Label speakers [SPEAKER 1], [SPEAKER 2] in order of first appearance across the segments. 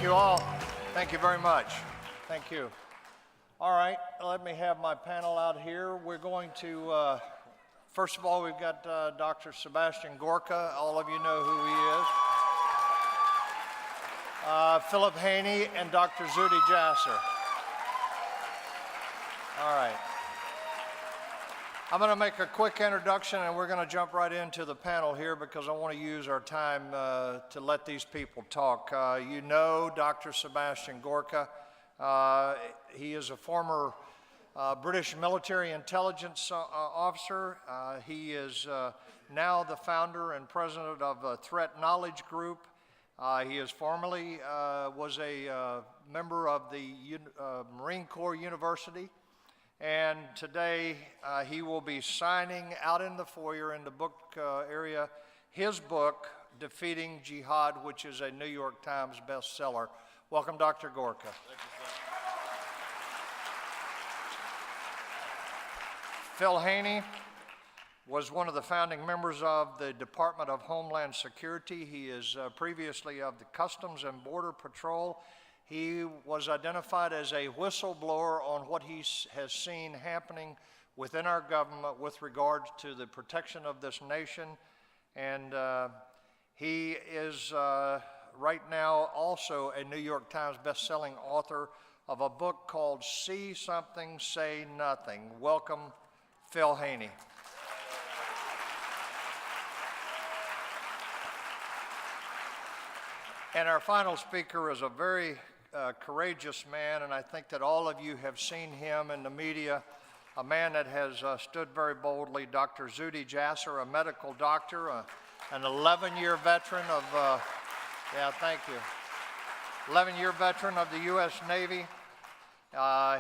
[SPEAKER 1] you all. Thank you very much. Thank you. All right, let me have my panel out here. We're going to, first of all, we've got Dr. Sebastian Gorka. All of you know who he is. Philip Haney and Dr. Jasser. All right. I'm going to make a quick introduction and we're going to jump right into the panel here because I want to use our time to let these people talk. You know Dr. Sebastian Gorka. He is a former British military intelligence officer. He is now the founder and president of a Threat Knowledge Group. He is formerly was a member of the Marine Corps University. And today he will be signing out in the foyer in the book area his book, Defeating Jihad, which is a New York Times bestseller. Welcome, Dr. Gorka.
[SPEAKER 2] Thank you, sir.
[SPEAKER 1] Phil Haney was one of the founding members of the Department of Homeland Security. He is previously of the Customs and Border Patrol. He was identified as a whistleblower on what he has seen happening within our government with regards to the protection of this nation. And he is right now also a New York Times best-selling author of a book called See Something, Say Nothing. Welcome, Phil Haney. And our final speaker is a very courageous man, and I think that all of you have seen him in the media, a man that has stood very boldly, Dr. Jasser, a medical doctor, an 11-year veteran of, thank you, 11-year veteran of the U.S. Navy.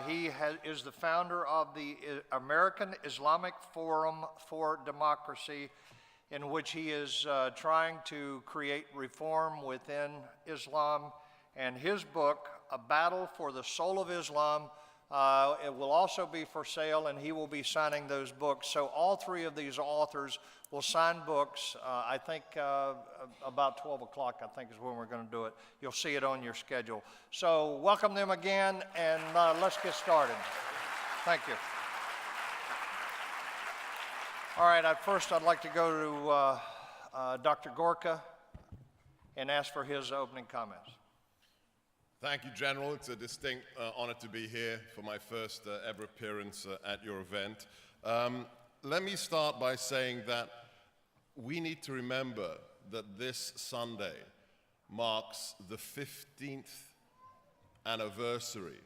[SPEAKER 1] He is the founder of the American Islamic Forum for Democracy, in which he is trying to create reform within Islam. And his book, A Battle for the Soul of Islam, it will also be for sale, and he will be signing those books. So all three of these authors will sign books. I think about 12 o'clock, I think, is when we're going to do it. You'll see it on your schedule. So welcome them again, and let's get started. Thank you. All right, first I'd like to go to Dr. Gorka and ask for his opening comments.
[SPEAKER 2] Thank you, General. It's a distinct honor to be here for my first ever appearance at your event. Let me start by saying that we need to remember that this Sunday marks the 15th anniversary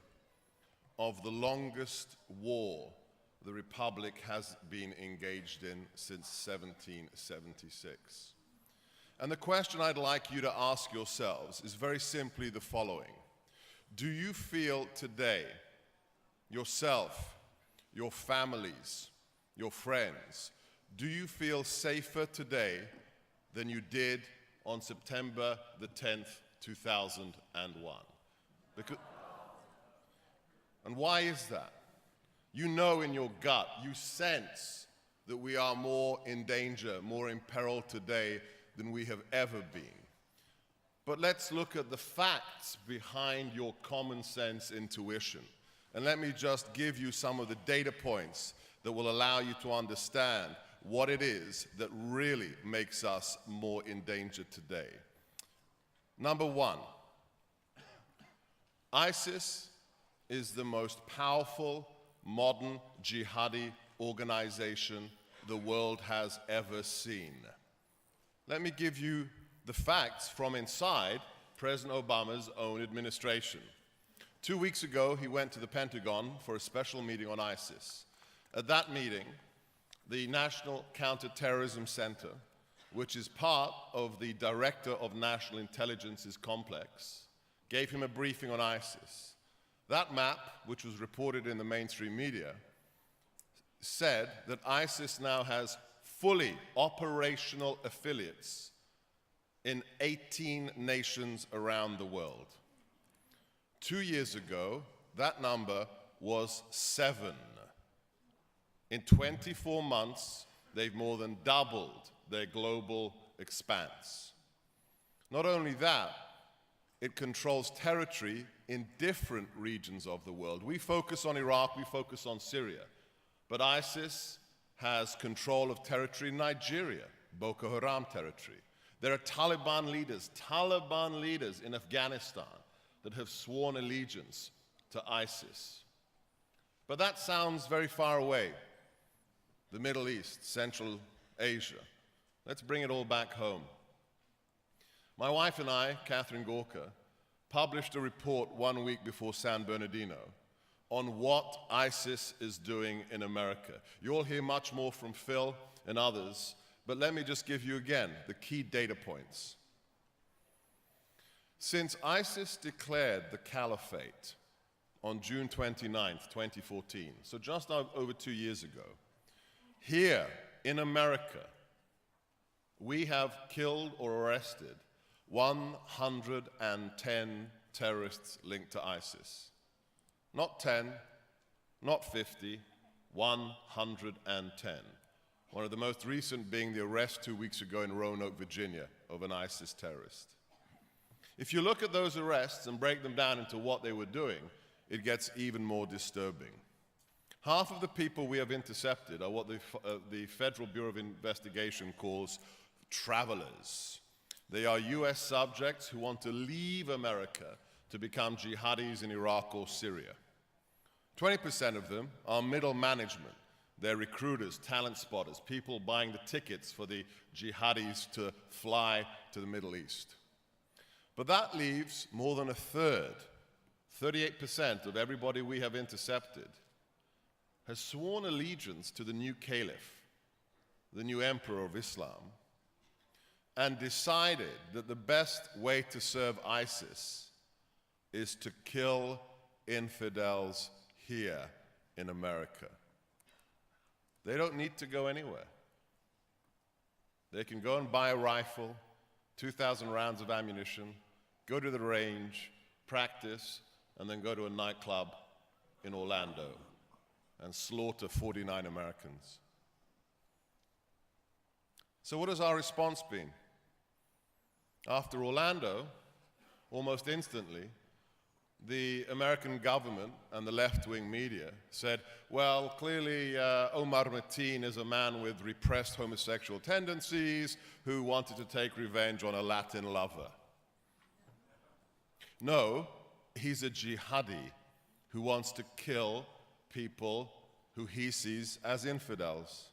[SPEAKER 2] of the longest war the Republic has been engaged in since 1776. And the question I'd like you to ask yourselves is very simply the following. Do you feel today, yourself, your families, your friends, do you feel safer today than you did on September the 10th, 2001? And why is that? You know in your gut, you sense that we are more in danger, more in peril today than we have ever been. But let's look at the facts behind your common sense intuition. And let me just give you some of the data points that will allow you to understand what it is that really makes us more in danger today. Number one, ISIS is the most powerful modern jihadi organization the world has ever seen. Let me give you the facts from inside President Obama's own administration. 2 weeks ago, he went to the Pentagon for a special meeting on ISIS. At that meeting, the National Counterterrorism Center, which is part of the Director of National Intelligence's complex, gave him a briefing on ISIS. That map, which was reported in the mainstream media, said that ISIS now has fully operational affiliates in 18 nations around the world. 2 years ago, that number was 7. In 24 months, they've more than doubled their global expanse. Not only that, It controls territory in different regions of the world. We focus on Iraq, we focus on Syria. But ISIS has control of territory in Nigeria, Boko Haram territory. There are Taliban leaders in Afghanistan that have sworn allegiance to ISIS. But that sounds very far away. The Middle East, Central Asia. Let's bring it all back home. My wife and I, Catherine Gorka, published a report 1 week before San Bernardino on what ISIS is doing in America. You'll hear much more from Phil and others, but let me just give you again the key data points. Since ISIS declared the caliphate on June 29th, 2014, so just over 2 years ago, here in America, we have killed or arrested 110 terrorists linked to ISIS. Not 10, not 50, 110. One of the most recent being the arrest 2 weeks ago in Roanoke, Virginia, of an ISIS terrorist. If you look at those arrests and break them down into what they were doing, it gets even more disturbing. Half of the people we have intercepted are what the Federal Bureau of Investigation calls travelers. They are US subjects who want to leave America to become jihadis in Iraq or Syria. 20% of them are middle management. They're recruiters, talent spotters, people buying the tickets for the jihadis to fly to the Middle East. But that leaves more than a third, 38% of everybody we have intercepted, has sworn allegiance to the new caliph, the new emperor of Islam, and decided that the best way to serve ISIS is to kill infidels here in America. They don't need to go anywhere. They can go and buy a rifle, 2,000 rounds of ammunition, go to the range, practice, and then go to a nightclub in Orlando and slaughter 49 Americans. So what has our response been? After Orlando, almost instantly, the American government and the left-wing media said, well, clearly Omar Mateen is a man with repressed homosexual tendencies who wanted to take revenge on a Latin lover. No, he's a jihadi who wants to kill people who he sees as infidels.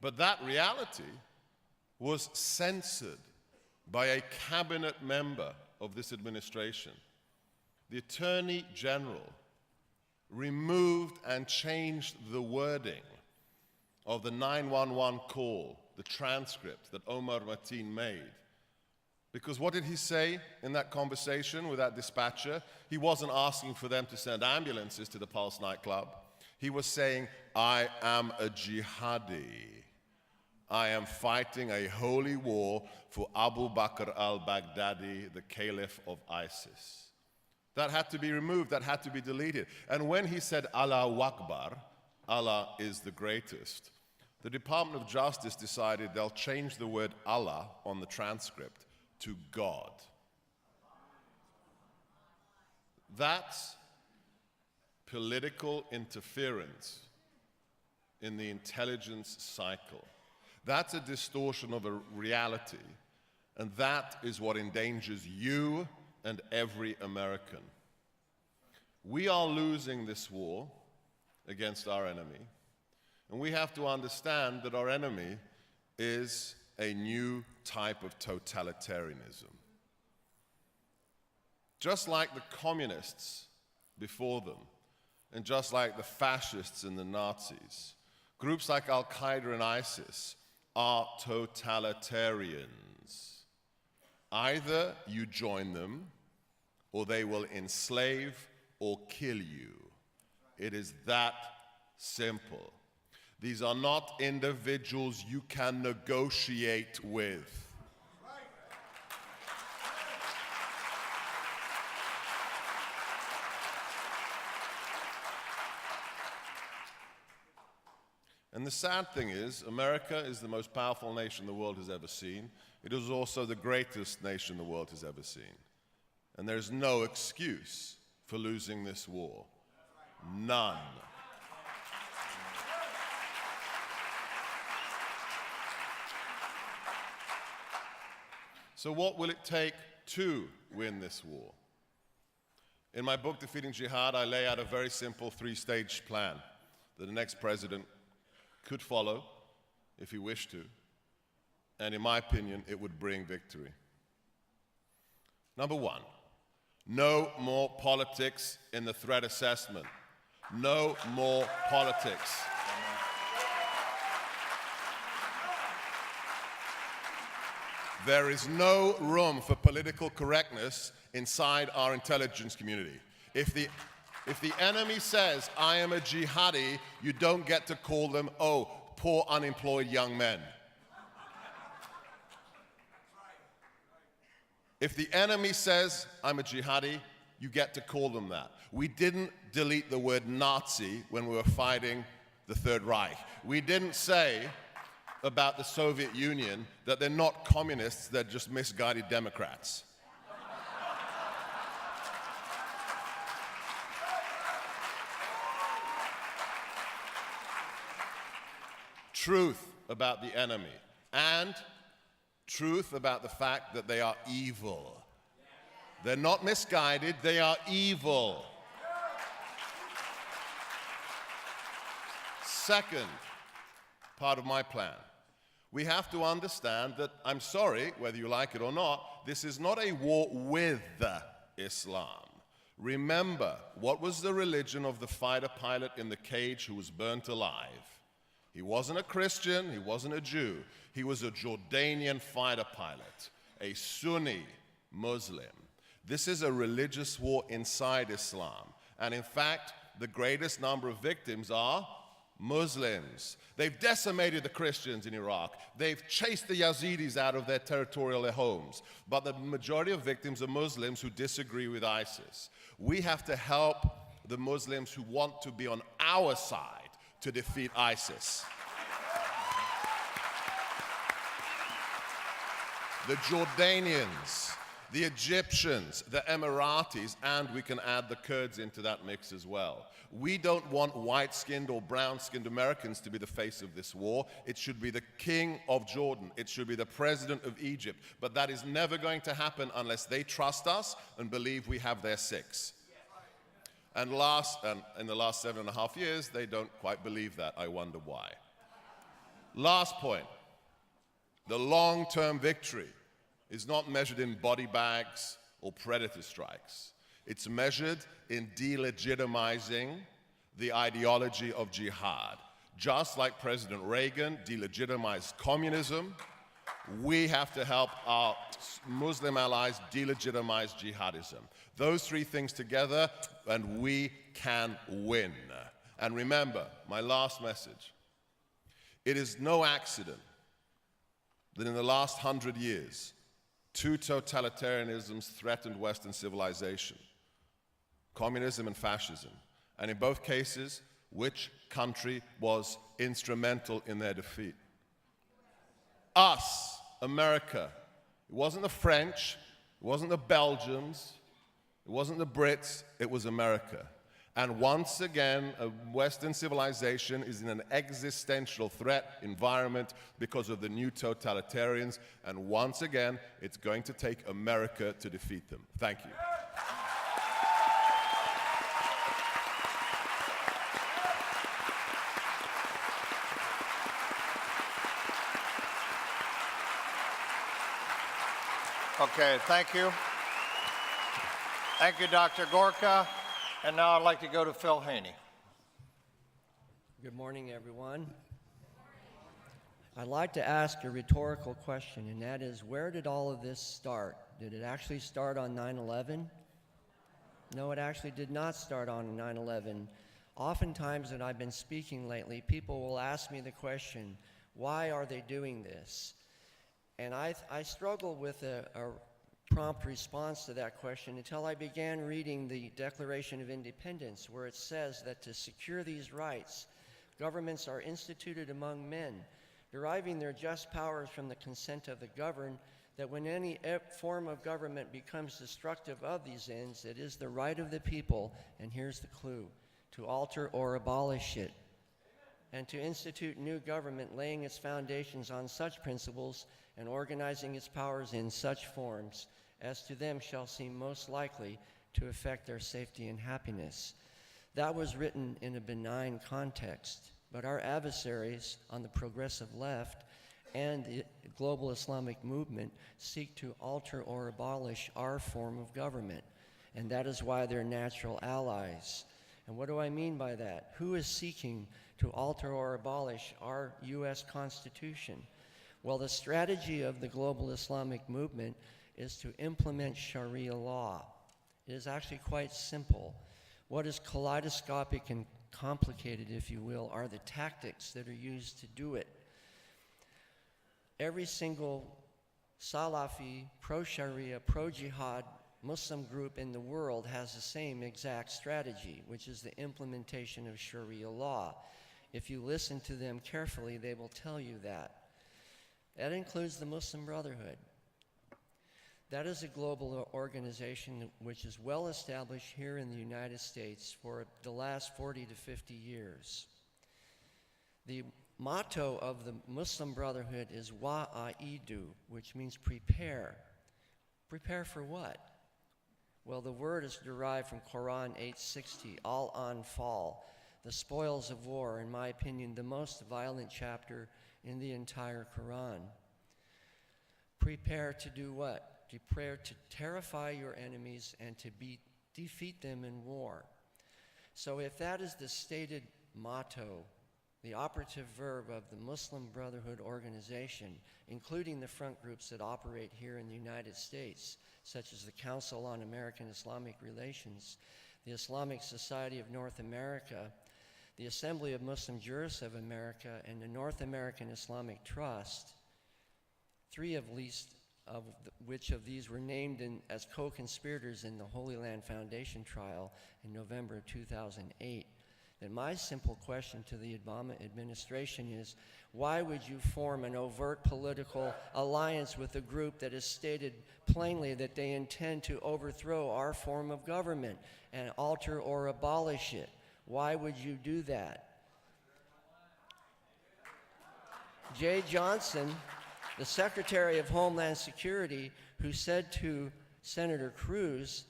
[SPEAKER 2] But that reality was censored by a cabinet member of this administration. The Attorney General removed and changed the wording of the 911 call, the transcript that Omar Mateen made. Because what did he say in that conversation with that dispatcher? He wasn't asking for them to send ambulances to the Pulse nightclub. He was saying, I am a jihadi. I am fighting a holy war for Abu Bakr al-Baghdadi, the caliph of ISIS. That had to be removed, that had to be deleted. And when he said Allahu Akbar, Allah is the greatest, the Department of Justice decided they'll change the word Allah on the transcript to God. That's political interference in the intelligence cycle. That's a distortion of a reality, and that is what endangers you and every American. We are losing this war against our enemy, and we have to understand that our enemy is a new type of totalitarianism. Just like the communists before them, and just like the fascists and the Nazis, groups like Al-Qaeda and ISIS are totalitarians. Either you join them, or they will enslave or kill you. It is that simple. These are not individuals you can negotiate with. And And the sad thing is, America is the most powerful nation the world has ever seen. It is also the greatest nation the world has ever seen. And there's no excuse for losing this war. None. So what will it take to win this war? In my book, Defeating Jihad, I lay out a very simple three-stage plan that the next president could follow if he wished to, and in my opinion, it would bring victory. Number one, no more politics in the threat assessment. No more politics. There is no room for political correctness inside our intelligence community. If the enemy says, I am a jihadi, you don't get to call them, oh, poor unemployed young men. If the enemy says, I'm a jihadi, you get to call them that. We didn't delete the word Nazi when we were fighting the Third Reich. We didn't say about the Soviet Union that they're not communists, they're just misguided Democrats. Truth about the enemy, and truth about the fact that they are evil. They're not misguided, they are evil. Second part of my plan, we have to understand that, I'm sorry, whether you like it or not, this is not a war with Islam. Remember, what was the religion of the fighter pilot in the cage who was burnt alive? He wasn't a Christian, he wasn't a Jew. He was a Jordanian fighter pilot, a Sunni Muslim. This is a religious war inside Islam. And in fact, the greatest number of victims are Muslims. They've decimated the Christians in Iraq. They've chased the Yazidis out of their territorial homes. But the majority of victims are Muslims who disagree with ISIS. We have to help the Muslims who want to be on our side to defeat ISIS. The Jordanians, the Egyptians, the Emiratis, and we can add the Kurds into that mix as well. We don't want white-skinned or brown-skinned Americans to be the face of this war. It should be the king of Jordan. It should be the president of Egypt. But that is never going to happen unless they trust us and believe we have their six. And in the last 7.5 years, they don't quite believe that. I wonder why. Last point. The long-term victory is not measured in body bags or predator strikes. It's measured in delegitimizing the ideology of jihad. Just like President Reagan delegitimized communism, we have to help our Muslim allies delegitimize jihadism. Those three things together, and we can win. And remember, my last message, it is no accident that in the last 100 years, two totalitarianisms threatened Western civilization, communism and fascism. And in both cases, which country was instrumental in their defeat? Us, America. It wasn't the French, it wasn't the Belgians, it wasn't the Brits, it was America. And once again, a Western civilization is in an existential threat environment because of the new totalitarians. And once again, it's going to take America to defeat them. Thank you.
[SPEAKER 1] Okay, thank you. Thank you, Dr. Gorka. And now I'd like to go to Phil Haney.
[SPEAKER 3] Good morning, everyone. I'd like to ask a rhetorical question, and that is, where did all of this start? Did it actually start on 9/11? No, it actually did not start on 9/11. Oftentimes when I've been speaking lately, people will ask me the question, why are they doing this? And I struggle with a prompt response to that question until I began reading the Declaration of Independence, where it says that to secure these rights, Governments are instituted among men, deriving their just powers from the consent of the governed, that when any form of government becomes destructive of these ends, it is the right of the people, and here's the clue, to alter or abolish it, and to institute new government laying its foundations on such principles and organizing its powers in such forms as to them shall seem most likely to affect their safety and happiness. That was written in a benign context, but our adversaries on the progressive left and the global Islamic movement seek to alter or abolish our form of government, and that is why they're natural allies. And what do I mean by that? Who is seeking to alter or abolish our U.S. Constitution? Well, the strategy of the global Islamic movement is to implement Sharia law. It is actually quite simple. What is kaleidoscopic and complicated, if you will, are the tactics that are used to do it. Every single Salafi, pro-Sharia, pro-Jihad Muslim group in the world has the same exact strategy, which is the implementation of Sharia law. If you listen to them carefully, they will tell you that. That includes the Muslim Brotherhood. That is a global organization which is well established here in the United States for the last 40 to 50 years. The motto of the Muslim Brotherhood is Wa'idu, which means prepare. Prepare for what? Well, the word is derived from Quran 8:60, al-Anfal, the spoils of war, in my opinion, the most violent chapter in the entire Quran. Prepare to do what? Prepare to terrify your enemies and to defeat them in war. So if that is the stated motto, the operative verb of the Muslim Brotherhood organization, including the front groups that operate here in the United States, such as the Council on American-Islamic Relations, the Islamic Society of North America, the Assembly of Muslim Jurists of America, and the North American Islamic Trust, three of least of which of these were named as co-conspirators in the Holy Land Foundation trial in November of 2008. And my simple question to the Obama administration is, why would you form an overt political alliance with a group that has stated plainly that they intend to overthrow our form of government and alter or abolish it? Why would you do that? Jay Johnson, the Secretary of Homeland Security, who said to Senator Cruz,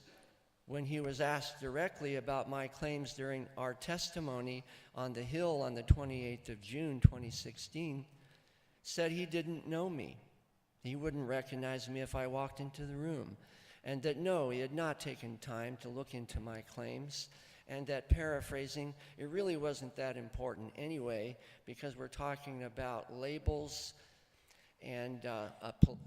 [SPEAKER 3] when he was asked directly about my claims during our testimony on the Hill on the 28th of June 2016, said he didn't know me. He wouldn't recognize me if I walked into the room. And that no, he had not taken time to look into my claims. And that, paraphrasing, it really wasn't that important anyway, because we're talking about labels and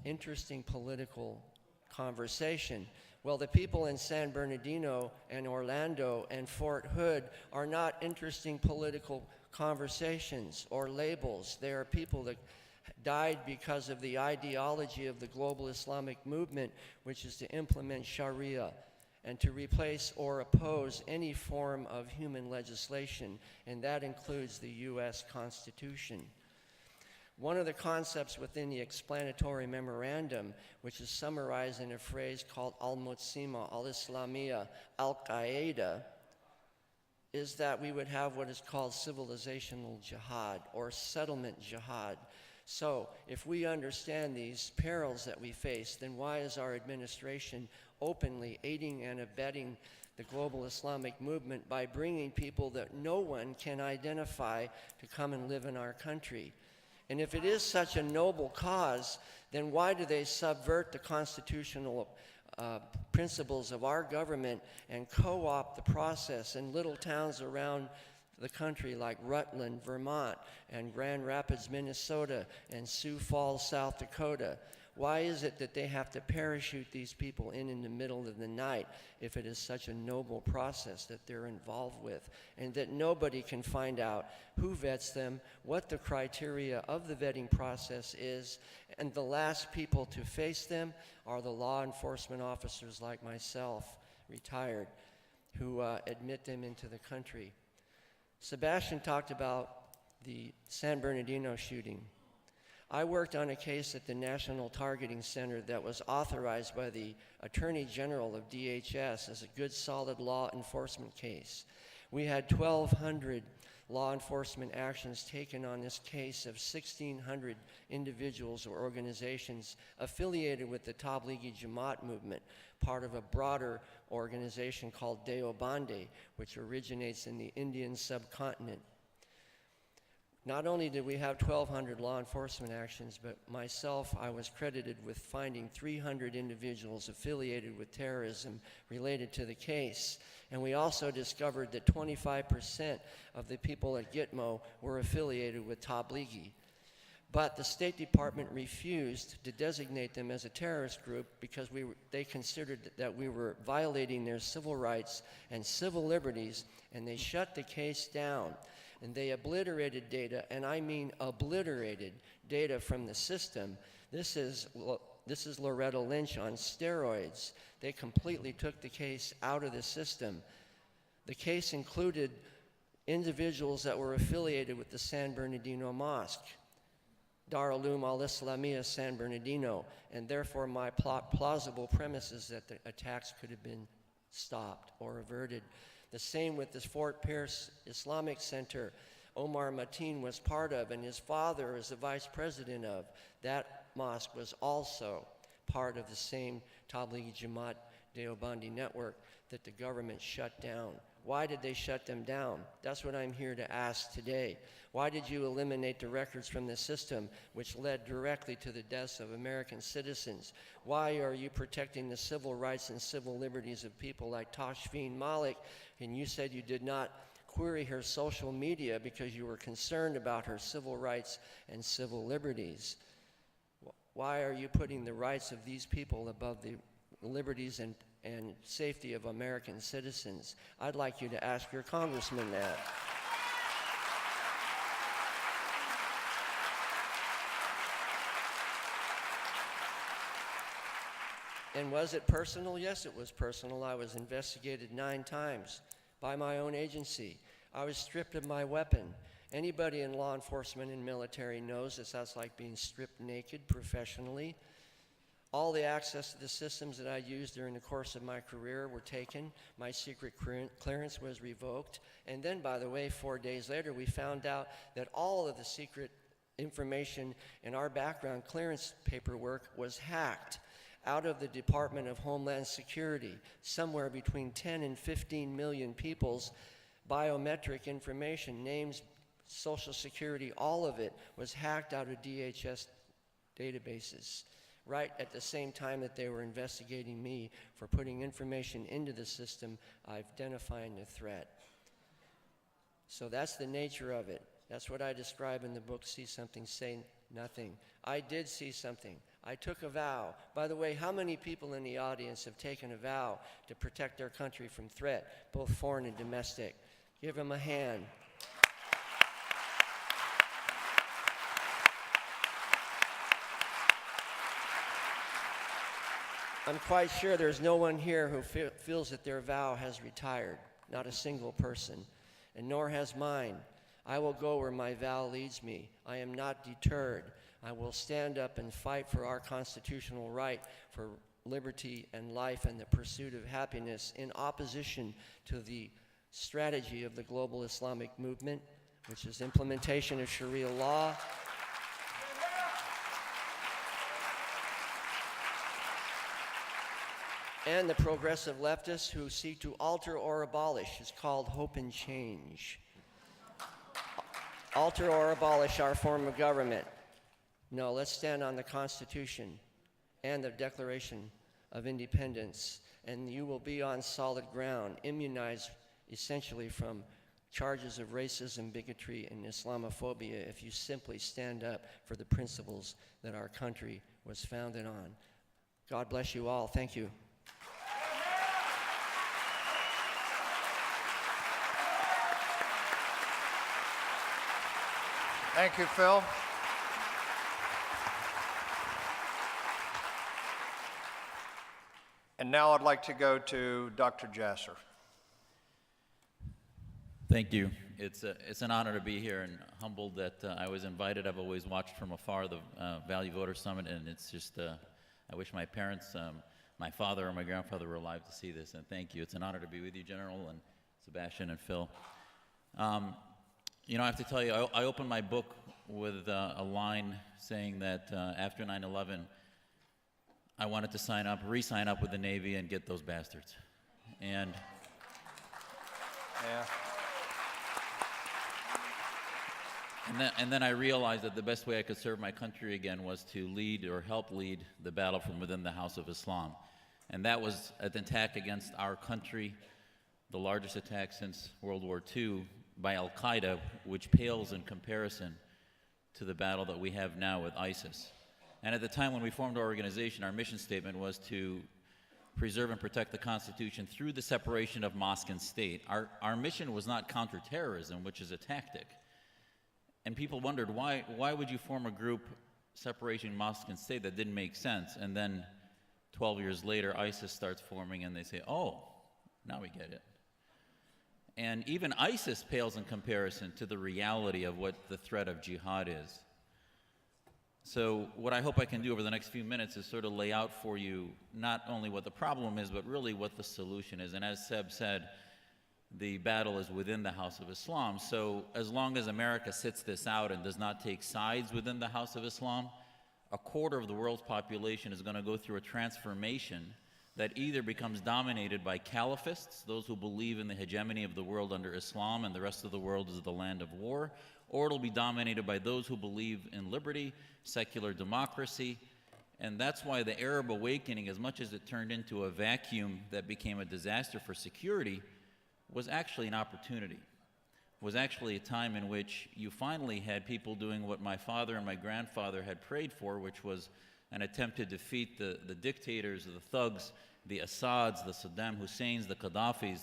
[SPEAKER 3] interesting political conversation. Well, the people in San Bernardino and Orlando and Fort Hood are not interesting political conversations or labels. They are people that died because of the ideology of the global Islamic movement, which is to implement Sharia and to replace or oppose any form of human legislation, and that includes the U.S. Constitution. One of the concepts within the explanatory memorandum, which is summarized in a phrase called al-Mutsima, al-Islamiyya, al-Qaeda, is that we would have what is called civilizational jihad or settlement jihad. So if we understand these perils that we face, then why is our administration openly aiding and abetting the global Islamic movement by bringing people that no one can identify to come and live in our country? And if it is such a noble cause, then why do they subvert the constitutional principles of our government and co-opt the process in little towns around the country like Rutland, Vermont, and Grand Rapids, Minnesota, and Sioux Falls, South Dakota? Why is it that they have to parachute these people in the middle of the night if it is such a noble process that they're involved with, and that nobody can find out who vets them, what the criteria of the vetting process is, and the last people to face them are the law enforcement officers like myself, retired, who admit them into the country. Sebastian talked about the San Bernardino shooting. I worked on a case at the National Targeting Center that was authorized by the Attorney General of DHS as a good, solid law enforcement case. We had 1,200 law enforcement actions taken on this case of 1,600 individuals or organizations affiliated with the Tablighi Jamaat movement, part of a broader organization called Deobandi, which originates in the Indian subcontinent. Not only did we have 1,200 law enforcement actions, but myself, I was credited with finding 300 individuals affiliated with terrorism related to the case. And we also discovered that 25% of the people at Gitmo were affiliated with Tablighi. But the State Department refused to designate them as a terrorist group because they considered that we were violating their civil rights and civil liberties, and they shut the case down. And they obliterated data, and I mean obliterated data from the system. This is Loretta Lynch on steroids. They completely took the case out of the system. The case included individuals that were affiliated with the San Bernardino Mosque, Darul al-Islamiyya San Bernardino, and therefore my plausible premise is that the attacks could have been stopped or averted. The same with the Fort Pierce Islamic Center Omar Mateen was part of, and his father is the vice president of. That mosque was also part of the same Tablighi Jamaat Deobandi network that the government shut down. Why did they shut them down? That's what I'm here to ask today. Why did you eliminate the records from the system, which led directly to the deaths of American citizens? Why are you protecting the civil rights and civil liberties of people like Tashfeen Malik, and you said you did not query her social media because you were concerned about her civil rights and civil liberties? Why are you putting the rights of these people above the liberties and safety of American citizens? I'd like you to ask your congressman that. And was it personal? Yes, it was personal. I was investigated 9 times by my own agency. I was stripped of my weapon. Anybody in law enforcement and military knows this. That's like being stripped naked professionally. All the access to the systems that I used during the course of my career were taken. My secret clearance was revoked. And then, by the way, 4 days later, we found out that all of the secret information in our background clearance paperwork was hacked out of the Department of Homeland Security. Somewhere between 10 and 15 million people's biometric information, names, Social Security, all of it was hacked out of DHS databases, right at the same time that they were investigating me for putting information into the system, identifying the threat. So that's the nature of it. That's what I describe in the book, See Something, Say Nothing. I did see something. I took a vow. By the way, how many people in the audience have taken a vow to protect their country from threat, both foreign and domestic? Give them a hand. I'm quite sure there's no one here who feels that their vow has retired, not a single person, and nor has mine. I will go where my vow leads me. I am not deterred. I will stand up and fight for our constitutional right for liberty and life and the pursuit of happiness in opposition to the strategy of the global Islamic movement, which is implementation of Sharia law, and the progressive leftists who seek to alter or abolish. It's called hope and change. Alter or abolish our form of government. No, let's stand on the Constitution and the Declaration of Independence, and you will be on solid ground, immunized essentially from charges of racism, bigotry, and Islamophobia if you simply stand up for the principles that our country was founded on. God bless you all. Thank you.
[SPEAKER 1] Thank you, Phil. And now I'd like to go to Dr. Jasser.
[SPEAKER 4] Thank you. It's an honor to be here and humbled that I was invited. I've always watched from afar the Value Voter Summit, and it's just, I wish my parents, my father or my grandfather were alive to see this, and thank you. It's an honor to be with you, General, and Sebastian and Phil. You know, I have to tell you, I opened my book with a line saying that after 9/11, I wanted to re-sign up with the Navy and get those bastards. And
[SPEAKER 1] Yeah.
[SPEAKER 4] And then I realized that the best way I could serve my country again was to lead or help lead the battle from within the House of Islam. And that was an attack against our country, the largest attack since World War II by Al-Qaeda, which pales in comparison to the battle that we have now with ISIS. And at the time when we formed our organization, our mission statement was to preserve and protect the Constitution through the separation of mosque and state. Our mission was not counterterrorism, which is a tactic. And people wondered, why would you form a group separating mosque and state? That didn't make sense. And then 12 years later, ISIS starts forming, and they say, oh, now we get it. And even ISIS pales in comparison to the reality of what the threat of jihad is. So what I hope I can do over the next few minutes is sort of lay out for you not only what the problem is, but really what the solution is. And as Seb said, the battle is within the House of Islam. So as long as America sits this out and does not take sides within the House of Islam, a quarter of the world's population is going to go through a transformation that either becomes dominated by caliphists, those who believe in the hegemony of the world under Islam and the rest of the world is the land of war, or it'll be dominated by those who believe in liberty, secular democracy. And that's why the Arab awakening, as much as it turned into a vacuum that became a disaster for security, was actually an opportunity, was actually a time in which you finally had people doing what my father and my grandfather had prayed for, which was an attempt to defeat the dictators, the thugs, the Assads, the Saddam Husseins, the Gaddafis,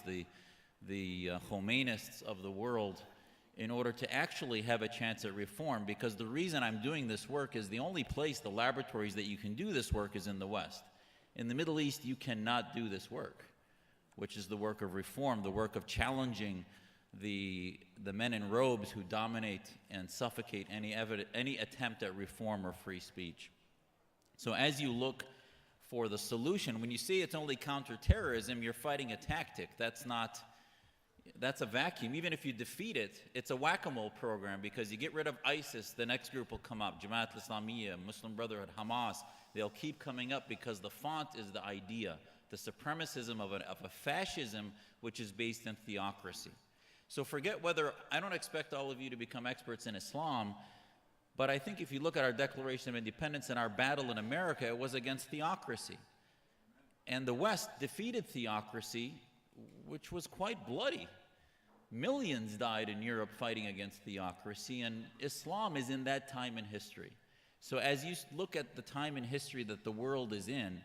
[SPEAKER 4] the Khomeinists of the world, in order to actually have a chance at reform. Because the reason I'm doing this work is the only place, the laboratories that you can do this work is in the West. In the Middle East, you cannot do this work, which is the work of reform, the work of challenging the men in robes who dominate and suffocate any attempt at reform or free speech. So as you look for the solution, when you say it's only counterterrorism, you're fighting a tactic. That's a vacuum. Even if you defeat it, it's a whack-a-mole program, because you get rid of ISIS, the next group will come up, Jamaat al-Islamiyya, Muslim Brotherhood, Hamas. They'll keep coming up because the font is the idea, the supremacism of a fascism which is based in theocracy. So forget whether, I don't expect all of you to become experts in Islam, but I think if you look at our Declaration of Independence and our battle in America, it was against theocracy. And the West defeated theocracy, which was quite bloody. Millions died in Europe fighting against theocracy, and Islam is in that time in history. So as you look at the time in history that the world is in,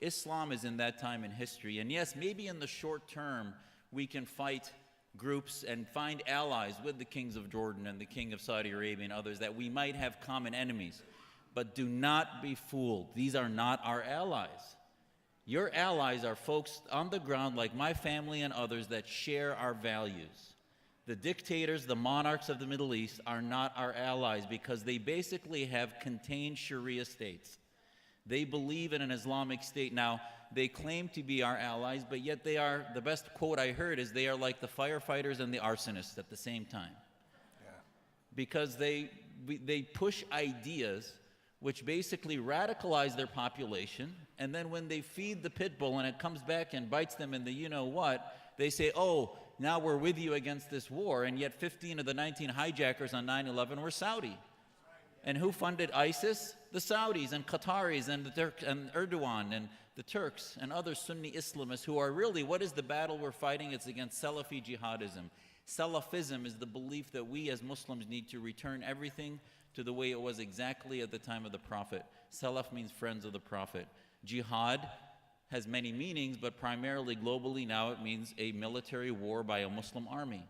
[SPEAKER 4] Islam is in that time in history. And yes, maybe in the short term, we can fight groups and find allies with the kings of Jordan and the king of Saudi Arabia and others, that we might have common enemies. But do not be fooled. These are not our allies. Your allies are folks on the ground like my family and others that share our values. The dictators, the monarchs of the Middle East are not our allies, because they basically have contained Sharia states. They believe in an Islamic state. Now, they claim to be our allies, but yet they are, the best quote I heard is, they are like the firefighters and the arsonists at the same time. Yeah. Because they push ideas which basically radicalize their population, and then when they feed the pit bull and it comes back and bites them in the you-know-what, they say, oh, now we're with you against this war, and yet 15 of the 19 hijackers on 9/11 were Saudi. And who funded ISIS? The Saudis and Qataris and the Turks and Erdogan and the Turks and other Sunni Islamists, who are really, what is the battle we're fighting? It's against Salafi jihadism. Salafism is the belief that we as Muslims need to return everything to the way it was exactly at the time of the Prophet. Salaf means friends of the Prophet. Jihad has many meanings, but primarily globally now it means a military war by a Muslim army.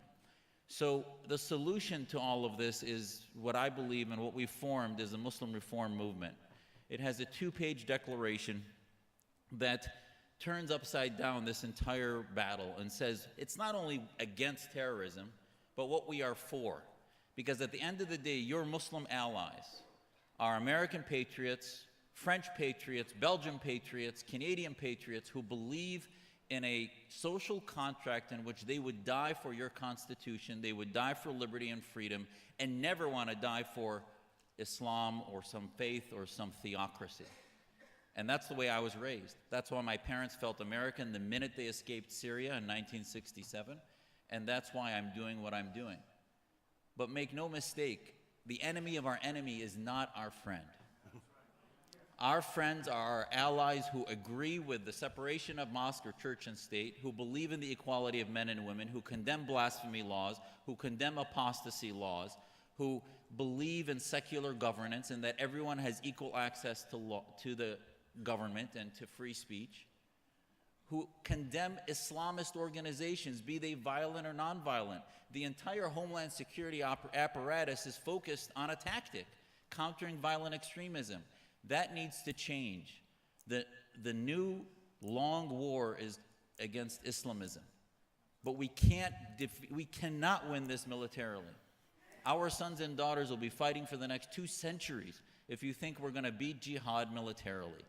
[SPEAKER 4] So the solution to all of this is what I believe and what we've formed is the Muslim Reform Movement. It has a 2-page declaration that turns upside down this entire battle and says it's not only against terrorism, but what we are for. Because at the end of the day, your Muslim allies are American patriots, French patriots, Belgian patriots, Canadian patriots who believe in a social contract in which they would die for your Constitution, they would die for liberty and freedom, and never want to die for Islam or some faith or some theocracy. And that's the way I was raised. That's why my parents felt American the minute they escaped Syria in 1967, and that's why I'm doing what I'm doing. But make no mistake, the enemy of our enemy is not our friend. Our friends are our allies who agree with the separation of mosque or church and state, who believe in the equality of men and women, who condemn blasphemy laws, who condemn apostasy laws, who believe in secular governance and that everyone has equal access to the government and to free speech, who condemn Islamist organizations, be they violent or nonviolent. The entire Homeland Security apparatus is focused on a tactic, countering violent extremism. That needs to change. The new long war is against Islamism. But we cannot win this militarily. Our sons and daughters will be fighting for the next 2 centuries if you think we're going to beat jihad militarily.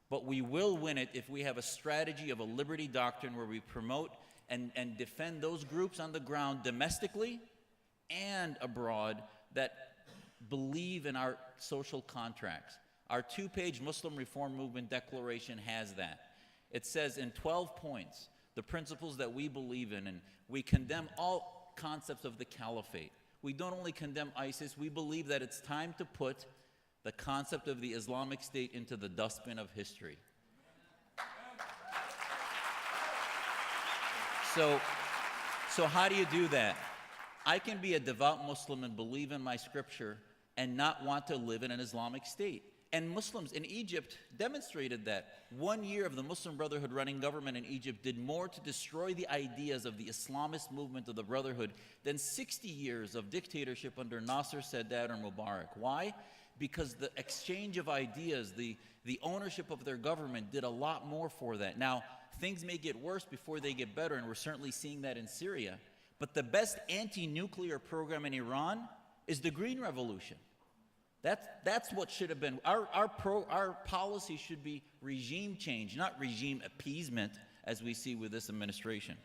[SPEAKER 4] But we will win it if we have a strategy of a liberty doctrine where we promote and defend those groups on the ground domestically and abroad that believe in our social contracts. Our 2-page Muslim Reform Movement Declaration has that. It says in 12 points the principles that we believe in, and we condemn all concepts of the caliphate. We don't only condemn ISIS, we believe that it's time to put the concept of the Islamic State into the dustbin of history. So how do you do that? I can be a devout Muslim and believe in my scripture and not want to live in an Islamic state. And Muslims in Egypt demonstrated that. 1 year of the Muslim Brotherhood running government in Egypt did more to destroy the ideas of the Islamist movement of the Brotherhood than 60 years of dictatorship under Nasser, Sadat, or Mubarak. Why? Because the exchange of ideas, the ownership of their government did a lot more for that. Now, things may get worse before they get better, and we're certainly seeing that in Syria. But the best anti-nuclear program in Iran is the Green Revolution. That's what should have been. Our policy should be regime change, not regime appeasement, as we see with this administration.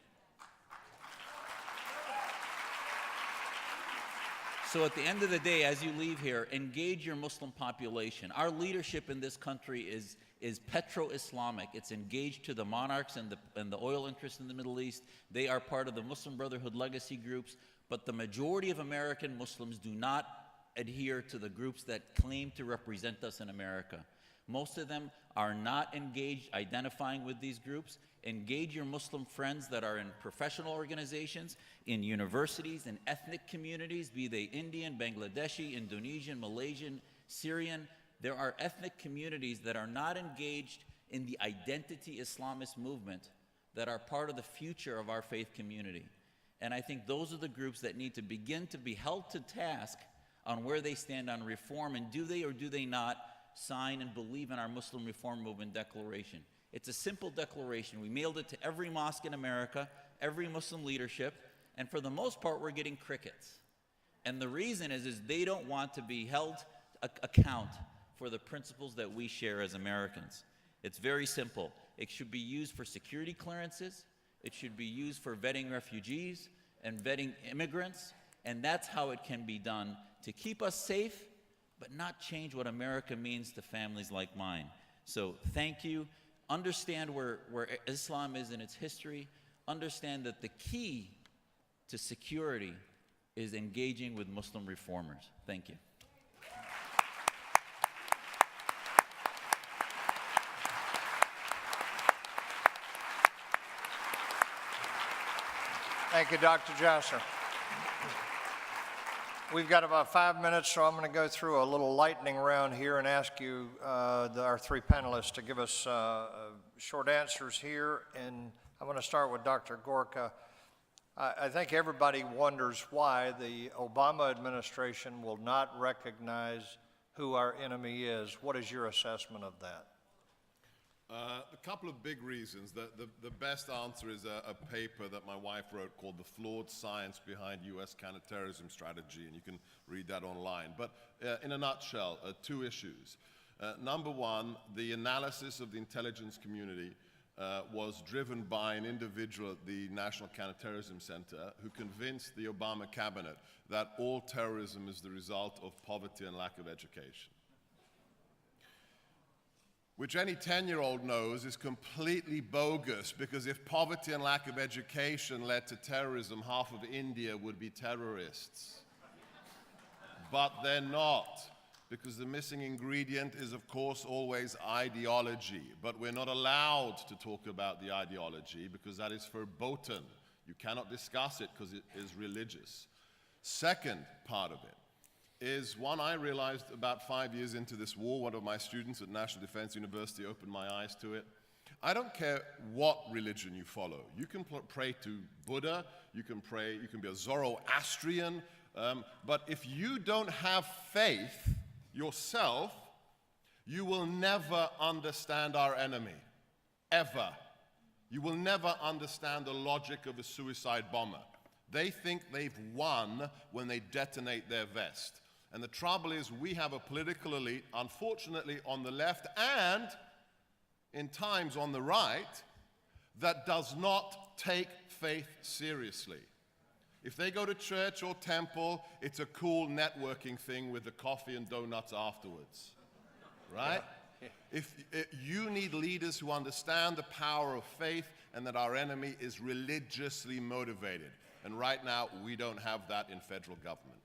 [SPEAKER 4] So at the end of the day, as you leave here, engage your Muslim population. Our leadership in this country is petro-Islamic. It's engaged to the monarchs and the oil interests in the Middle East. They are part of the Muslim Brotherhood legacy groups, but the majority of American Muslims do not adhere to the groups that claim to represent us in America. Most of them are not engaged identifying with these groups. Engage your Muslim friends that are in professional organizations, in universities, in ethnic communities, be they Indian, Bangladeshi, Indonesian, Malaysian, Syrian. There are ethnic communities that are not engaged in the identity Islamist movement that are part of the future of our faith community. And I think those are the groups that need to begin to be held to task on where they stand on reform, and do they or do they not sign and believe in our Muslim Reform Movement Declaration. It's a simple declaration. We mailed it to every mosque in America, every Muslim leadership, and for the most part, we're getting crickets. And the reason is they don't want to be held account for the principles that we share as Americans. It's very simple. It should be used for security clearances. It should be used for vetting refugees and vetting immigrants, and that's how it can be done to keep us safe, but not change what America means to families like mine. So thank you. Understand where Islam is in its history. Understand that the key to security is engaging with Muslim reformers. Thank you.
[SPEAKER 1] Thank you, Dr. Jasser. We've got about 5 minutes, so I'm going to go through a little lightning round here and ask you, our 3 panelists, to give us short answers here. And I'm going to start with Dr. Gorka. I think everybody wonders why the Obama administration will not recognize who our enemy is. What is your assessment of that?
[SPEAKER 2] A couple of big reasons. The best answer is a paper that my wife wrote called The Flawed Science Behind U.S. Counterterrorism Strategy, and you can read that online. But in a nutshell, two issues. Number one, the analysis of the intelligence community was driven by an individual at the National Counterterrorism Center who convinced the Obama cabinet that all terrorism is the result of poverty and lack of education, which any 10-year-old knows is completely bogus, because if poverty and lack of education led to terrorism, half of India would be terrorists. But they're not, because the missing ingredient is, of course, always ideology. But we're not allowed to talk about the ideology because that is verboten. You cannot discuss it because it is religious. Second part of it is one I realized about 5 years into this war. One of my students at National Defense University opened my eyes to it. I don't care what religion you follow. You can pray to Buddha, you can be a Zoroastrian, but if you don't have faith yourself, you will never understand our enemy, ever. You will never understand the logic of a suicide bomber. They think they've won when they detonate their vest. And the trouble is, we have a political elite, unfortunately on the left and in times on the right, that does not take faith seriously. If they go to church or temple, it's a cool networking thing with the coffee and donuts afterwards, right? Yeah. If you need leaders who understand the power of faith and that our enemy is religiously motivated. And right now, we don't have that in federal government.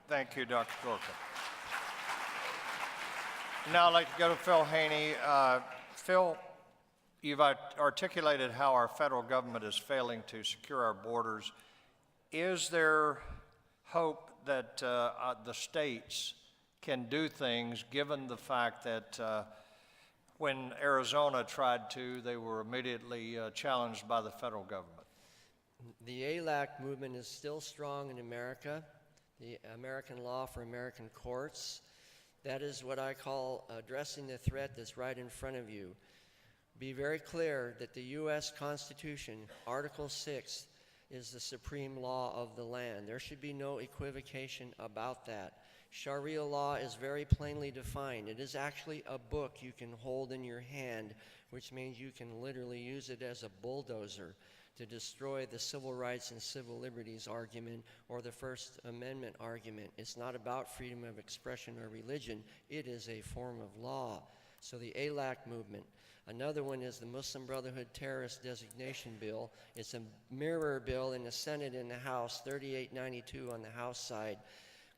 [SPEAKER 1] Thank you, Dr. Gorka. Now I'd like to go to Phil Haney. Phil, you've articulated how our federal government is failing to secure our borders. Is there hope that the states can do things, given the fact that when Arizona tried to, they were immediately challenged by the federal government?
[SPEAKER 3] The ALAC movement is still strong in America. The American law for American courts. That is what I call addressing the threat that's right in front of you. Be very clear that the U.S. Constitution, Article 6, is the supreme law of the land. There should be no equivocation about that. Sharia law is very plainly defined. It is actually a book you can hold in your hand, which means you can literally use it as a bulldozer to destroy the civil rights and civil liberties argument or the First Amendment argument. It's not about freedom of expression or religion. It is a form of law. So the ALAC movement. Another one is the Muslim Brotherhood Terrorist Designation Bill. It's a mirror bill in the Senate and the House, 3892 on the House side.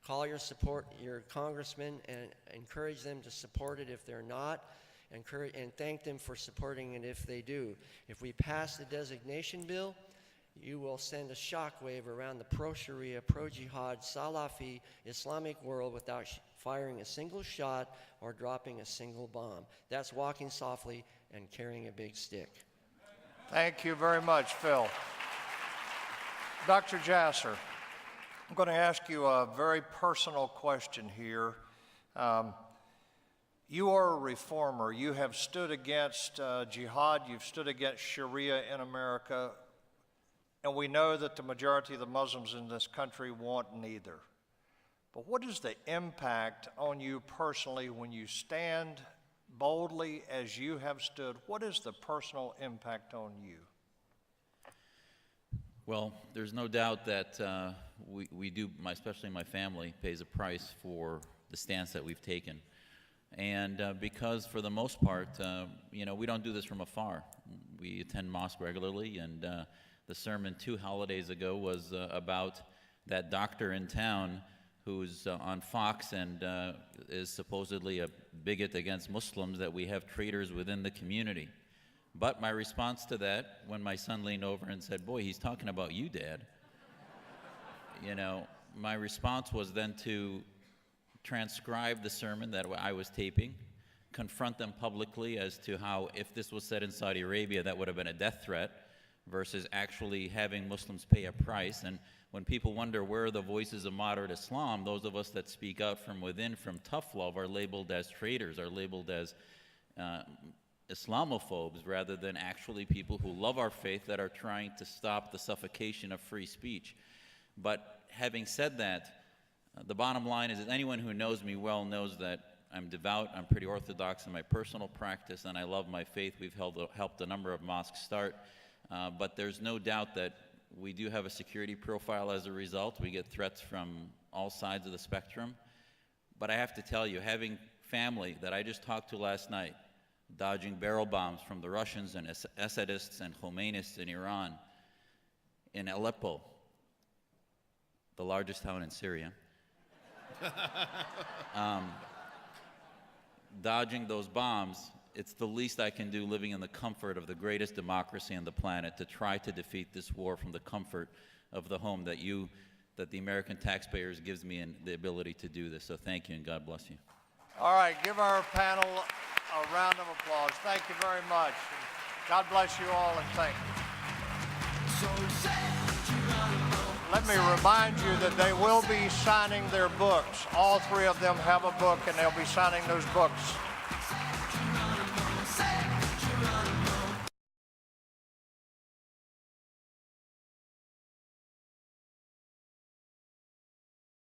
[SPEAKER 3] Call your congressmen and encourage them to support it if they're not. And thank them for supporting it if they do. If we pass the designation bill, you will send a shockwave around the pro-Sharia, pro-Jihad, Salafi, Islamic world without firing a single shot or dropping a single bomb. That's walking softly and carrying a big stick.
[SPEAKER 1] Thank you very much, Phil. Dr. Jasser, I'm going to ask you a very personal question here. You are a reformer. You have stood against jihad. You've stood against Sharia in America. And we know that the majority of the Muslims in this country want neither. But what is the impact on you personally when you stand boldly as you have stood? What is the personal impact on you?
[SPEAKER 4] Well, there's no doubt that we do, especially my family, pays a price for the stance that we've taken. And because for the most part, we don't do this from afar. We attend mosque regularly, and the sermon 2 holidays ago was about that doctor in town who's on Fox and is supposedly a bigot against Muslims, that we have traitors within the community. But my response to that, when my son leaned over and said, "Boy, he's talking about you, Dad," my response was then to transcribe the sermon that I was taping, confront them publicly as to how, if this was said in Saudi Arabia, that would have been a death threat, versus actually having Muslims pay a price. And when people wonder where are the voices of moderate Islam, those of us that speak out from within, from tough love, are labeled as traitors, are labeled as Islamophobes rather than actually people who love our faith that are trying to stop the suffocation of free speech. But having said that, the bottom line is that anyone who knows me well knows that I'm devout, I'm pretty orthodox in my personal practice, and I love my faith. We've helped a number of mosques start, but there's no doubt that we do have a security profile as a result. We get threats from all sides of the spectrum. But I have to tell you, having family that I just talked to last night, dodging barrel bombs from the Russians and Assadists and Khomeinists in Iran, in Aleppo, the largest town in Syria, dodging those bombs, it's the least I can do living in the comfort of the greatest democracy on the planet to try to defeat this war from the comfort of the home that the American taxpayers gives me and the ability to do this. So thank you and God bless you.
[SPEAKER 1] All right, give our panel a round of applause. Thank you very much. God bless you all and thank you. Let me remind you that they will be signing their books. All three of them have a book and they'll be signing those books